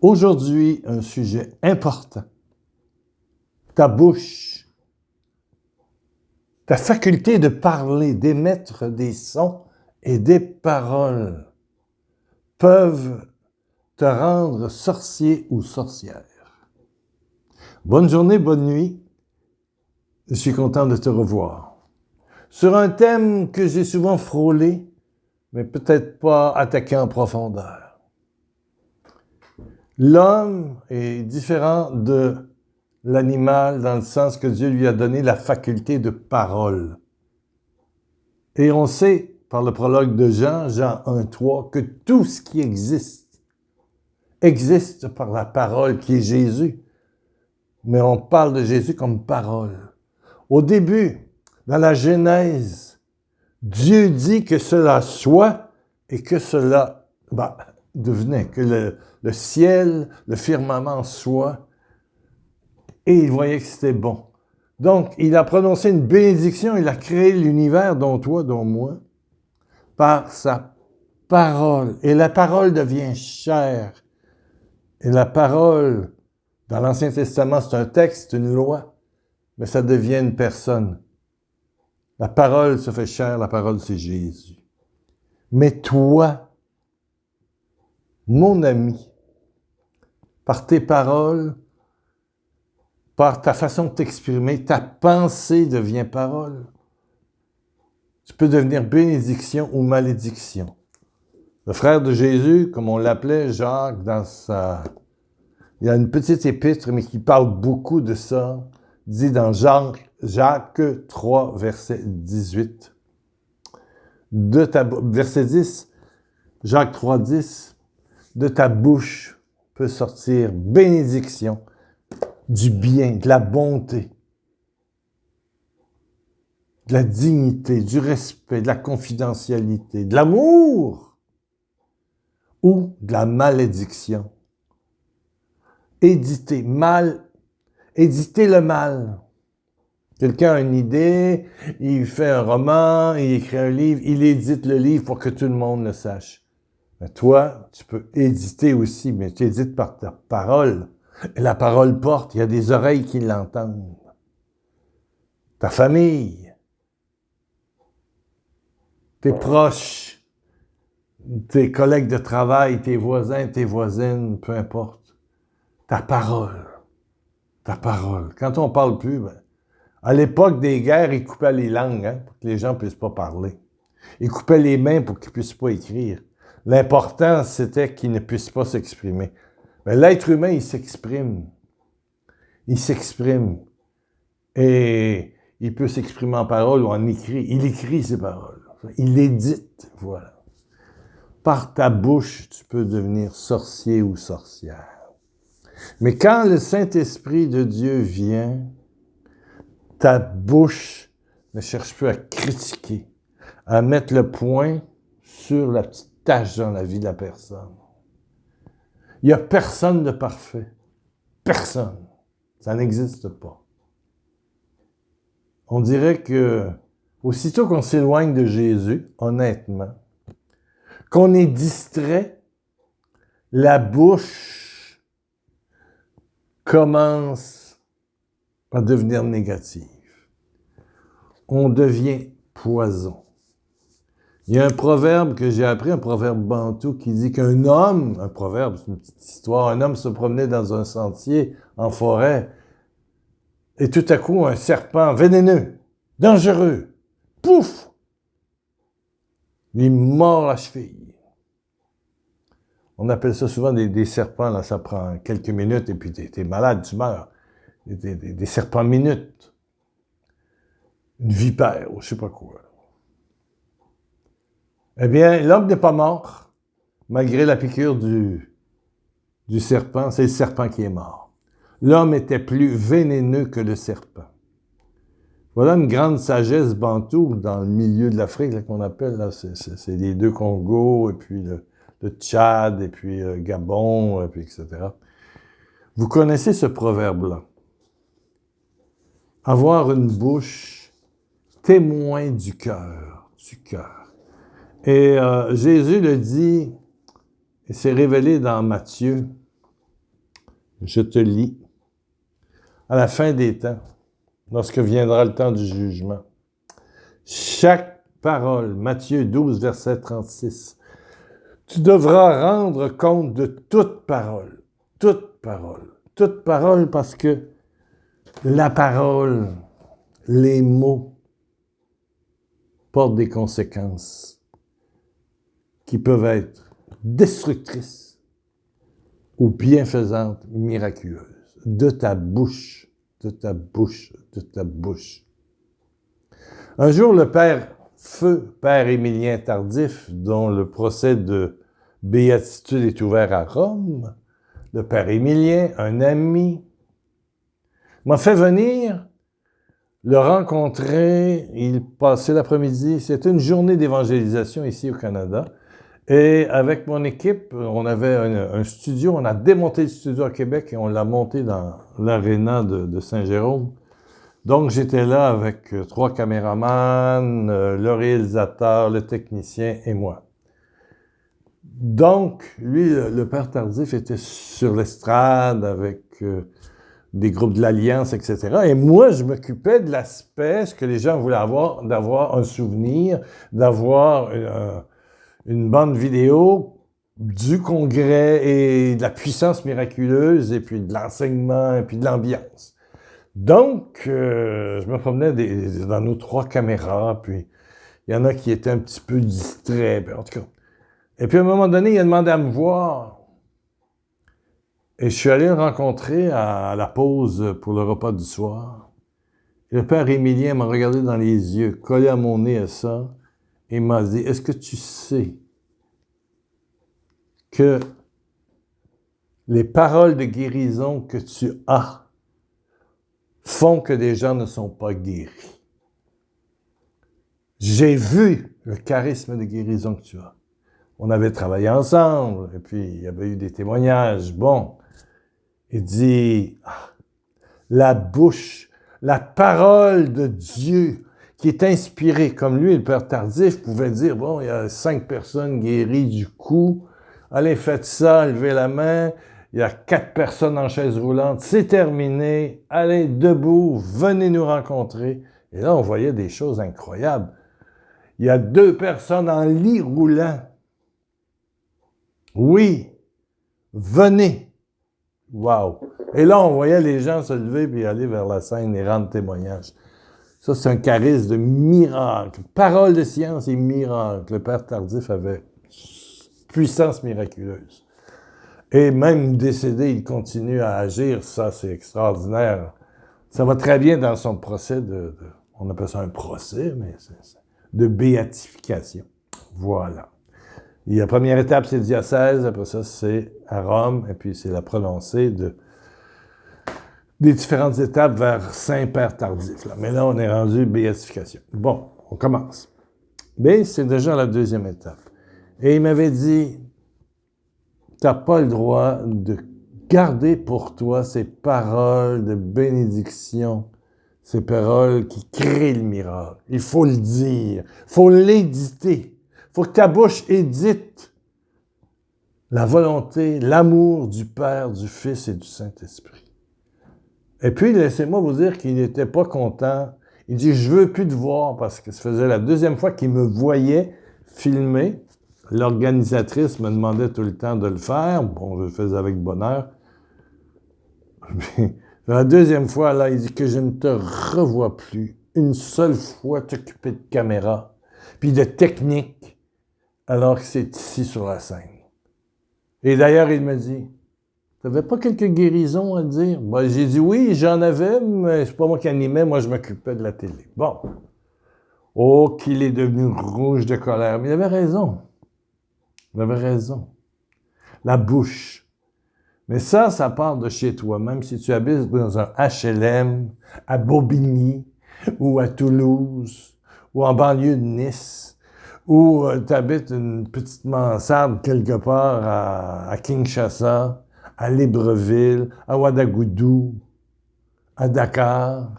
Aujourd'hui, un sujet important. Ta bouche, ta faculté de parler, d'émettre des sons et des paroles peuvent te rendre sorcier ou sorcière. Bonne journée, bonne nuit. Je suis content de te revoir. Sur un thème que j'ai souvent frôlé, mais peut-être pas attaqué en profondeur. L'homme est différent de l'animal dans le sens que Dieu lui a donné la faculté de parole. Et on sait, par le prologue de Jean, Jean 1,3, que tout ce qui existe par la parole qui est Jésus. Mais on parle de Jésus comme parole. Au début, dans la Genèse, Dieu dit que cela soit et que cela devenait, que le ciel, le firmament soit. Et il voyait que c'était bon. Donc, il a prononcé une bénédiction, il a créé l'univers, dont toi, dont moi, par sa parole. Et la parole devient chair. Et la parole, dans l'Ancien Testament, c'est un texte, une loi, mais ça devient une personne. La parole se fait chair, la parole c'est Jésus. Mais toi, mon ami, par tes paroles, par ta façon de t'exprimer, ta pensée devient parole. Tu peux devenir bénédiction ou malédiction. Le frère de Jésus, comme on l'appelait, Jacques, il y a une petite épître, mais qui parle beaucoup de ça, dit dans Jacques 3, verset 18. Verset 10, Jacques 3, 10, de ta bouche peut sortir bénédiction, du bien, de la bonté, de la dignité, du respect, de la confidentialité, de l'amour ou de la malédiction. Éditer le mal. Quelqu'un a une idée, il fait un roman, il écrit un livre, il édite le livre pour que tout le monde le sache. Mais toi, tu peux éditer aussi, mais tu édites par ta parole. Et la parole porte, il y a des oreilles qui l'entendent. Ta famille, tes proches, tes collègues de travail, tes voisins, tes voisines, peu importe. Ta parole. Quand on parle plus, à l'époque des guerres, ils coupaient les langues, pour que les gens ne puissent pas parler. Ils coupaient les mains pour qu'ils ne puissent pas écrire. L'important, c'était qu'ils ne puissent pas s'exprimer. Mais l'être humain, il s'exprime. Et il peut s'exprimer en parole ou en écrit. Il écrit ses paroles. Il édite, voilà. Par ta bouche, tu peux devenir sorcier ou sorcière. Mais quand le Saint-Esprit de Dieu vient, ta bouche ne cherche plus à critiquer, à mettre le point sur la petite tache dans la vie de la personne. Il n'y a personne de parfait. Personne. Ça n'existe pas. On dirait que, aussitôt qu'on s'éloigne de Jésus, honnêtement, qu'on est distrait, la bouche commence à devenir négative. On devient poison. Il y a un proverbe que j'ai appris, un proverbe bantou, qui dit qu'un homme, un proverbe, c'est une petite histoire, un homme se promenait dans un sentier en forêt, et tout à coup, un serpent vénéneux, dangereux, pouf, lui mord la cheville. On appelle ça souvent des serpents, là, ça prend quelques minutes, et puis t'es malade, tu meurs. Des serpents minutes. Une vipère, ou je sais pas quoi. Eh bien, l'homme n'est pas mort, malgré la piqûre du serpent. C'est le serpent qui est mort. L'homme était plus vénéneux que le serpent. Voilà une grande sagesse bantou dans le milieu de l'Afrique qu'on appelle, là, c'est les deux Congos, et puis le Tchad, et puis Gabon, et puis etc. Vous connaissez ce proverbe-là. Avoir une bouche témoin du cœur, Et Jésus le dit, et c'est révélé dans Matthieu, je te lis, à la fin des temps, lorsque viendra le temps du jugement, chaque parole, Matthieu 12, verset 36, tu devras rendre compte de toute parole, toute parole parce que la parole, les mots portent des conséquences qui peuvent être destructrices ou bienfaisantes, miraculeuses, de ta bouche, de ta bouche, de ta bouche. Un jour, le père Émilien Tardif, dont le procès de béatitude est ouvert à Rome, le père Émilien, un ami, m'a fait venir le rencontrer. Il passait l'après-midi. C'était une journée d'évangélisation ici au Canada. Et avec mon équipe, on avait un studio. On a démonté le studio à Québec et on l'a monté dans l'aréna de Saint-Jérôme. Donc, j'étais là avec 3 caméramans, le réalisateur, le technicien et moi. Donc, lui, le père Tardif était sur l'estrade avec des groupes de l'Alliance, etc. Et moi, je m'occupais de l'aspect, ce que les gens voulaient avoir, d'avoir un souvenir, d'avoir une bande vidéo du congrès et de la puissance miraculeuse, et puis de l'enseignement, et puis de l'ambiance. Donc, je me promenais dans nos 3 caméras, puis il y en a qui étaient un petit peu distraits, en tout cas. Et puis à un moment donné, il a demandé à me voir. Et je suis allé le rencontrer à la pause pour le repas du soir. Et le père Émilien m'a regardé dans les yeux, collé à mon nez à ça, et m'a dit, est-ce que tu sais que les paroles de guérison que tu as font que des gens ne sont pas guéris? J'ai vu le charisme de guérison que tu as. On avait travaillé ensemble, et puis il y avait eu des témoignages. Bon, il dit, la bouche, la parole de Dieu qui est inspirée, comme lui, le père Tardif pouvait dire, bon, il y a 5 personnes guéries du cou, allez, faites ça, levez la main, il y a 4 personnes en chaise roulante, c'est terminé, allez, debout, venez nous rencontrer. Et là, on voyait des choses incroyables. Il y a 2 personnes en lit roulant. Oui, venez. Wow. Et là, on voyait les gens se lever puis aller vers la scène et rendre témoignage. Ça, c'est un charisme de miracle. Parole de science et miracle. Le père Tardif avait puissance miraculeuse. Et même décédé, il continue à agir. Ça, c'est extraordinaire. Ça va très bien dans son procès on appelle ça un procès, mais de béatification. Voilà. Et la première étape, c'est le diocèse. Après ça, c'est à Rome. Et puis, c'est la prononcée des différentes étapes vers Saint-Père Tardif. Là. Mais là, on est rendu béatification. Bon, on commence. Mais c'est déjà la 2e étape. Et il m'avait dit, tu n'as pas le droit de garder pour toi ces paroles de bénédiction, ces paroles qui créent le miracle. Il faut le dire. Il faut l'éditer. Il faut que ta bouche édite la volonté, l'amour du Père, du Fils et du Saint-Esprit. Et puis, laissez-moi vous dire qu'il n'était pas content. Il dit, je veux plus te voir parce que ça faisait la 2e fois qu'il me voyait filmer. L'organisatrice me demandait tout le temps de le faire. Bon, je le faisais avec bonheur. La 2e fois, là, il dit que je ne te revois plus une seule fois t'occuper de caméra, puis de technique, alors que c'est ici sur la scène. Et d'ailleurs, il me dit, tu n'avais pas quelques guérisons à dire? Ben, j'ai dit oui, j'en avais, mais c'est pas moi qui animais, moi je m'occupais de la télé. Bon. Oh, qu'il est devenu rouge de colère. Mais il avait raison. Il avait raison. La bouche. Mais ça part de chez toi. Même si tu habites dans un HLM, à Bobigny, ou à Toulouse, ou en banlieue de Nice, ou tu habites une petite mansarde quelque part à Kinshasa, à Libreville, à Ouagadougou, à Dakar,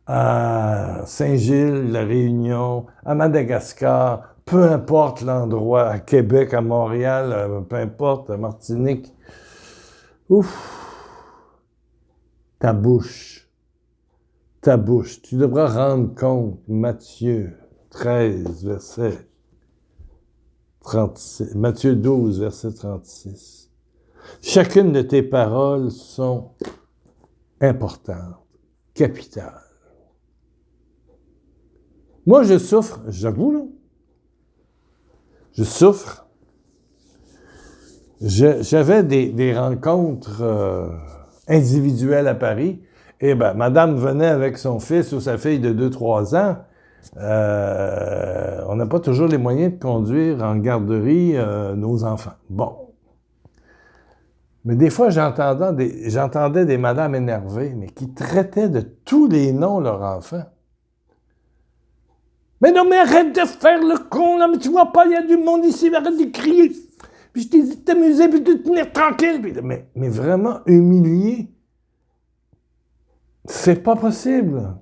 à Saint-Gilles, La Réunion, à Madagascar, peu importe l'endroit, à Québec, à Montréal, peu importe, à Martinique. Ouf! ta bouche. Ta bouche. Tu devras rendre compte, Matthieu 13, verset 36, Matthieu 12, verset 36. Chacune de tes paroles sont importantes, capitales. Moi, je souffre, j'avoue, là. Je souffre. J'avais des rencontres individuelles à Paris. Et bien, madame venait avec son fils ou sa fille de 2-3 ans. On n'a pas toujours les moyens de conduire en garderie nos enfants. Bon. Mais des fois, j'entendais des madames énervées, mais qui traitaient de tous les noms leurs enfants. Mais non, mais arrête de faire le con, là, mais tu vois pas, il y a du monde ici, arrête de crier. Puis je t'ai dit de t'amuser, puis de te tenir tranquille. Puis, mais vraiment humilier, c'est pas possible.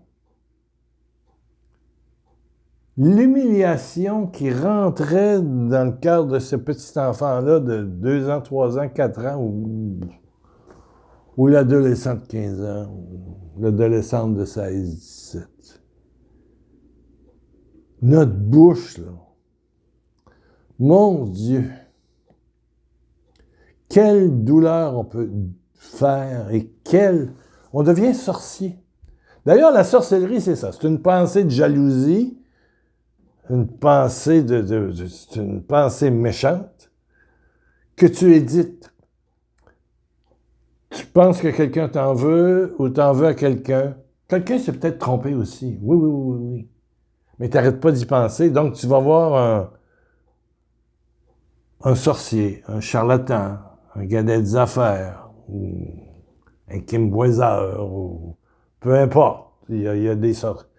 L'humiliation qui rentrait dans le cœur de ce petit enfant-là de 2 ans, 3 ans, 4 ans, ou l'adolescent de 15 ans, ou l'adolescente de 16, 17. Notre bouche, là. Mon Dieu! Quelle douleur on peut faire et on devient sorcier. D'ailleurs, la sorcellerie, c'est ça. C'est une pensée de jalousie, une pensée c'est une pensée méchante que tu édites. Tu penses que quelqu'un t'en veut ou t'en veux à quelqu'un. Quelqu'un s'est peut-être trompé aussi. Oui. Mais tu n'arrêtes pas d'y penser. Donc, tu vas voir un sorcier, un charlatan, un gars des affaires, ou un Kim Boiseur, ou peu importe. Il y a des sortes.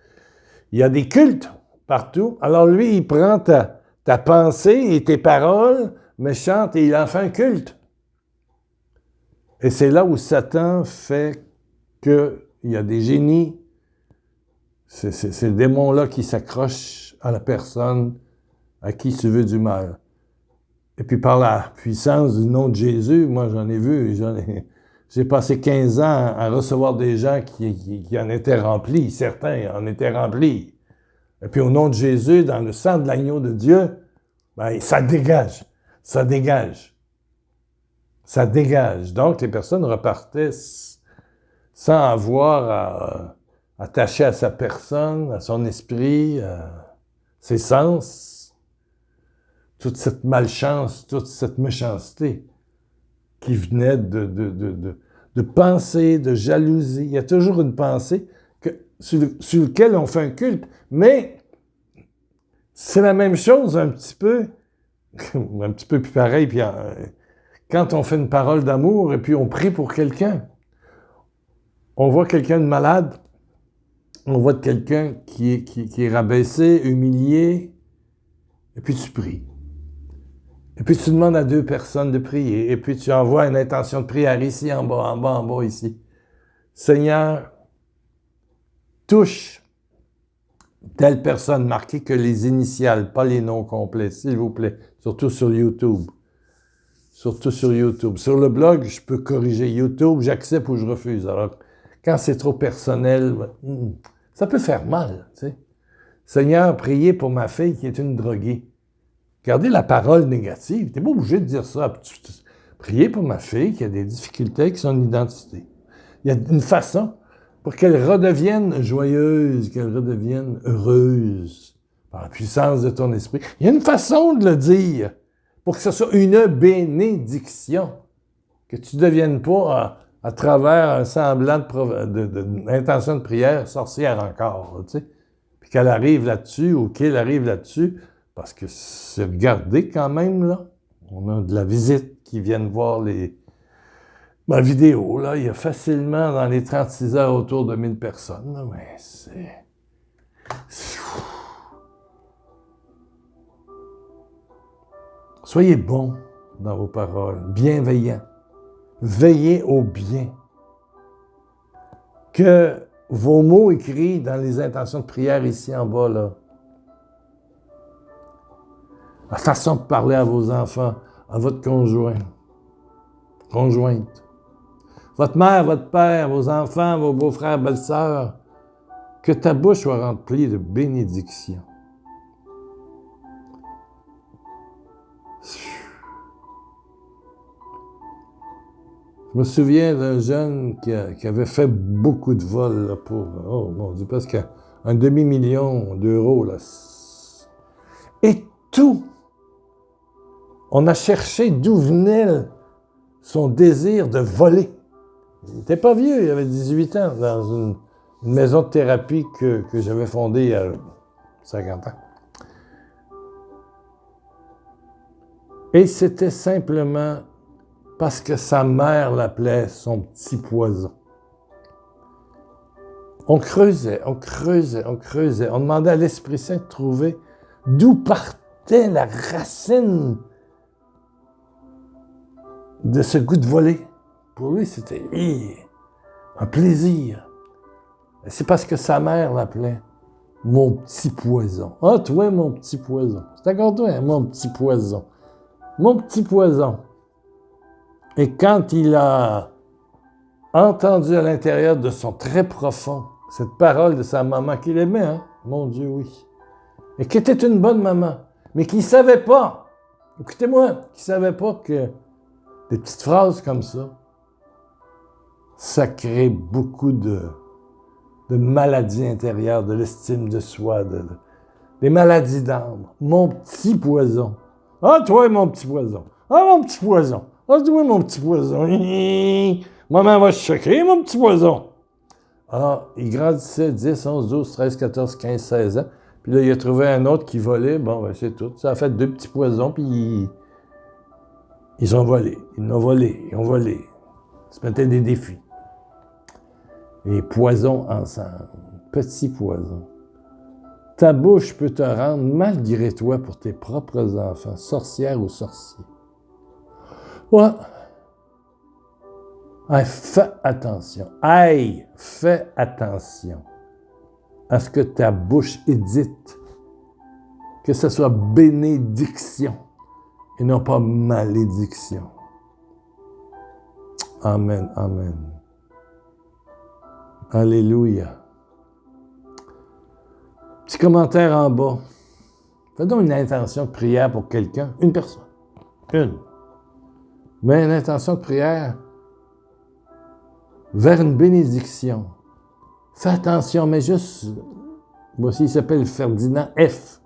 Il y a des cultes partout. Alors lui, il prend ta pensée et tes paroles méchantes et il en fait un culte. Et c'est là où Satan fait qu'il y a des génies. C'est ces démons-là qui s'accrochent à la personne à qui tu veux du mal. Et puis par la puissance du nom de Jésus, moi j'en ai vu, j'ai passé 15 ans à recevoir des gens qui en étaient remplis, certains en étaient remplis. Et puis au nom de Jésus, dans le sang de l'agneau de Dieu, ben, ça dégage. Donc les personnes repartaient sans avoir à attacher à sa personne, à son esprit, à ses sens, toute cette malchance, toute cette méchanceté qui venait de pensée, de jalousie. Il y a toujours une pensée sur laquelle on fait un culte, mais c'est la même chose un petit peu plus pareil, puis quand on fait une parole d'amour et puis on prie pour quelqu'un, on voit quelqu'un de malade, on voit quelqu'un qui est rabaissé, humilié, et puis tu pries. Et puis tu demandes à 2 personnes de prier, et puis tu envoies une intention de prière ici, en bas, ici. Seigneur, touche telle personne, marquez que les initiales, pas les noms complets, s'il vous plaît, surtout sur YouTube. Sur le blog, je peux corriger. YouTube, j'accepte ou je refuse. Alors, quand c'est trop personnel, ça peut faire mal, tu sais. Seigneur, priez pour ma fille qui est une droguée. Gardez la parole négative. Tu n'es pas obligé de dire ça. Priez pour ma fille qui a des difficultés avec son identité. Il y a une façon pour qu'elle redevienne joyeuse, qu'elle redevienne heureuse par la puissance de ton esprit. Il y a une façon de le dire pour que ce soit une bénédiction. Que tu ne deviennes pas à travers un semblant d'intention de prière sorcière encore, tu sais. Puis qu'elle arrive là-dessus ou qu'il arrive là-dessus. Parce que c'est regardé quand même, là. On a de la visite qui viennent voir ma vidéo, là. Il y a facilement dans les 36 heures autour de 1000 personnes, là. Mais c'est... Soyez bons dans vos paroles, bienveillants. Veillez au bien. Que vos mots écrits dans les intentions de prière ici en bas, là, la façon de parler à vos enfants, à votre conjointe, votre mère, votre père, vos enfants, vos beaux-frères, belles-sœurs, que ta bouche soit remplie de bénédictions. Je me souviens d'un jeune qui avait fait beaucoup de vols là, pour, oh mon Dieu, presque un demi-million d'euros. Là. Et tout, on a cherché d'où venait son désir de voler. Il n'était pas vieux, il avait 18 ans, dans une maison de thérapie que j'avais fondée il y a 50 ans. Et c'était simplement parce que sa mère l'appelait son petit poison. On creusait, on creusait, on creusait. On demandait à l'Esprit Saint de trouver d'où partait la racine de ce goût de voler. Pour lui, c'était un plaisir. C'est parce que sa mère l'appelait mon petit poison. Ah, toi, mon petit poison. C'est encore toi, hein, mon petit poison. Mon petit poison. Et quand il a entendu à l'intérieur de son très profond cette parole de sa maman qu'il aimait, hein? Mon Dieu, oui. Et qui était une bonne maman, mais qui ne savait pas, écoutez-moi, qui ne savait pas que des petites phrases comme ça crée beaucoup de maladies intérieures, de l'estime de soi, des maladies d'âme. Mon petit poison. Ah, toi, mon petit poison. Ah, mon petit poison. Ah, toi, mon petit poison. Maman va se choquer, mon petit poison. Ah, il grandissait 10, 11, 12, 13, 14, 15, 16 ans. Puis là, il a trouvé un autre qui volait. Bon, ben c'est tout. Ça a fait 2 petits poisons, puis ils ont volé. Ils ont volé. Ils ont volé. Ils se mettaient des défis. Les poisons ensemble. Petits poisons. Ta bouche peut te rendre malgré toi pour tes propres enfants, sorcière ou sorcier. Ouais. Hey, fais attention. Hey, fais attention à ce que ta bouche édite. Que ce soit bénédiction et non pas malédiction. Amen, amen. Alléluia. Petit commentaire en bas. Fais donc une intention de prière pour quelqu'un. Une personne. Une. Mais une intention de prière vers une bénédiction. Fais attention, mais juste... Voici, il s'appelle Ferdinand F.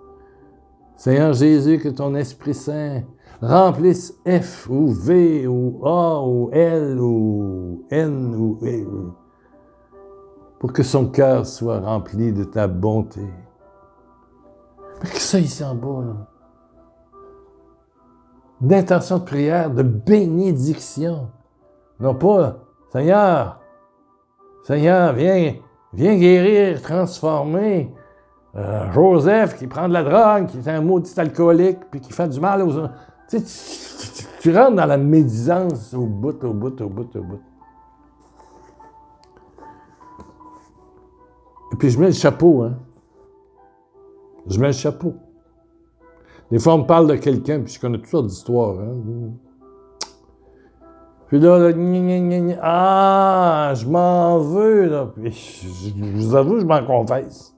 Seigneur Jésus, que ton Esprit Saint remplisse F ou V ou A ou L ou N ou E, pour que son cœur soit rempli de ta bonté. Mais que ça ici en bas, là? D'intention de prière, de bénédiction. Non pas, Seigneur, viens guérir, transformer Joseph qui prend de la drogue, qui est un maudit alcoolique, puis qui fait du mal aux autres. Tu rentres dans la médisance au bout. Et puis je mets le chapeau, hein. Je mets le chapeau. Des fois, on me parle de quelqu'un, puis je connais toutes sortes d'histoires, hein. Puis là, je m'en veux, là. Puis je vous avoue, je m'en confesse.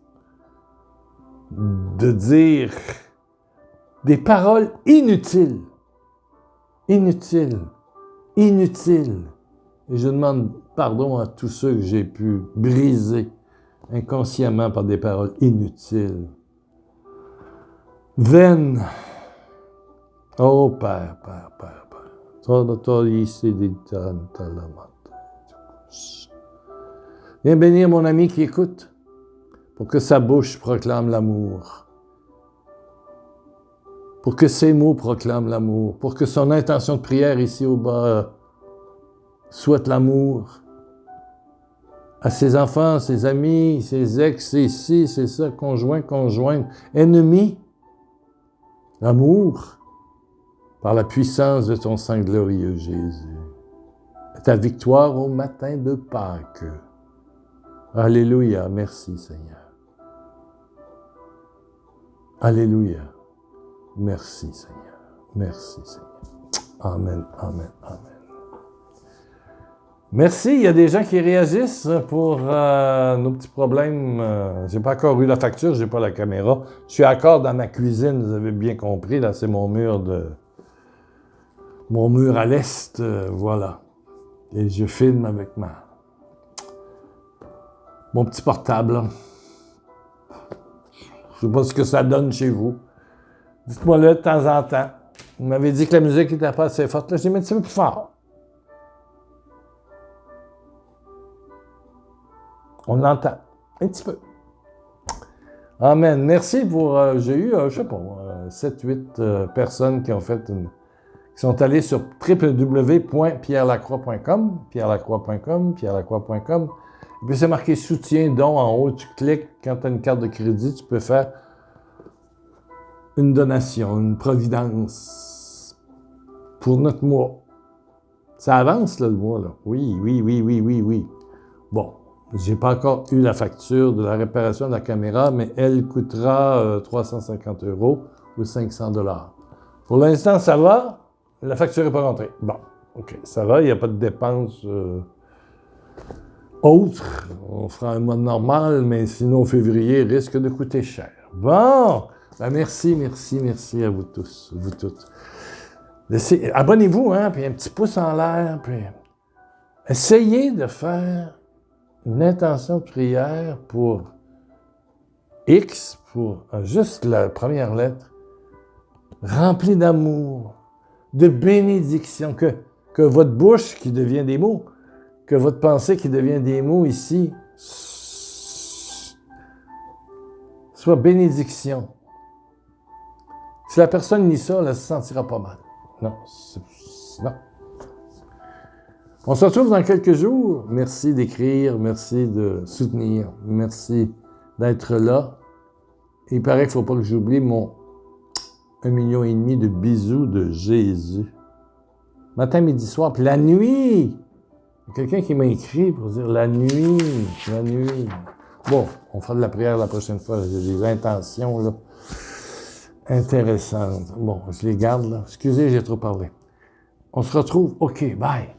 De dire des paroles inutiles. Inutiles. Inutiles. Et je demande pardon à tous ceux que j'ai pu briser inconsciemment par des paroles inutiles. Vaines. Oh, Père. Viens bénir mon ami qui écoute pour que sa bouche proclame l'amour, pour que ses mots proclament l'amour, pour que son intention de prière ici au bas souhaite l'amour à ses enfants, ses amis, ses ex, ses ci, c'est ça, conjoints, conjointes, ennemis, l'amour par la puissance de ton sang glorieux, Jésus. Ta victoire au matin de Pâques. Alléluia, merci Seigneur. Alléluia, merci Seigneur. Merci Seigneur. Amen, amen, amen. Merci, il y a des gens qui réagissent pour nos petits problèmes. J'ai pas encore eu la facture, j'ai pas la caméra. Je suis encore dans ma cuisine, vous avez bien compris, là c'est mon mur à l'est, voilà. Et je filme avec mon petit portable. Là. Je sais pas ce que ça donne chez vous. Dites-moi-le de temps en temps. Vous m'avez dit que la musique n'était pas assez forte. Là, j'ai mis un petit peu plus fort. On l'entend. Un petit peu. Amen. Merci pour... j'ai eu, je sais pas, 7-8 personnes qui ont fait qui sont allées sur www.pierrelacroix.com, pierrelacroix.com. Et puis c'est marqué soutien, don en haut. Tu cliques. Quand tu as une carte de crédit, tu peux faire une donation, une providence pour notre mois. Ça avance, là, le mois, là. Oui. Bon, j'ai pas encore eu la facture de la réparation de la caméra, mais elle coûtera 350 € ou 500 $. Pour l'instant, ça va. La facture n'est pas rentrée. Bon, OK, ça va, il n'y a pas de dépenses autres. On fera un mois normal, mais sinon, février risque de coûter cher. Bon, ben merci à vous tous, vous toutes. Abonnez-vous, hein, puis un petit pouce en l'air, puis essayez de faire une intention de prière pour X, pour juste la première lettre, remplie d'amour, de bénédiction, que votre bouche qui devient des mots, que votre pensée qui devient des mots ici, soit bénédiction. Si la personne lit ça, elle se sentira pas mal. Non. On se retrouve dans quelques jours. Merci d'écrire, merci de soutenir, merci d'être là. Il paraît qu'il ne faut pas que j'oublie mon 1,5 million de bisous de Jésus. Matin, midi, soir, puis la nuit. Il y a quelqu'un qui m'a écrit pour dire la nuit. Bon, on fera de la prière la prochaine fois. J'ai des intentions là, intéressantes. Bon, je les garde là. Excusez, j'ai trop parlé. On se retrouve. OK, bye.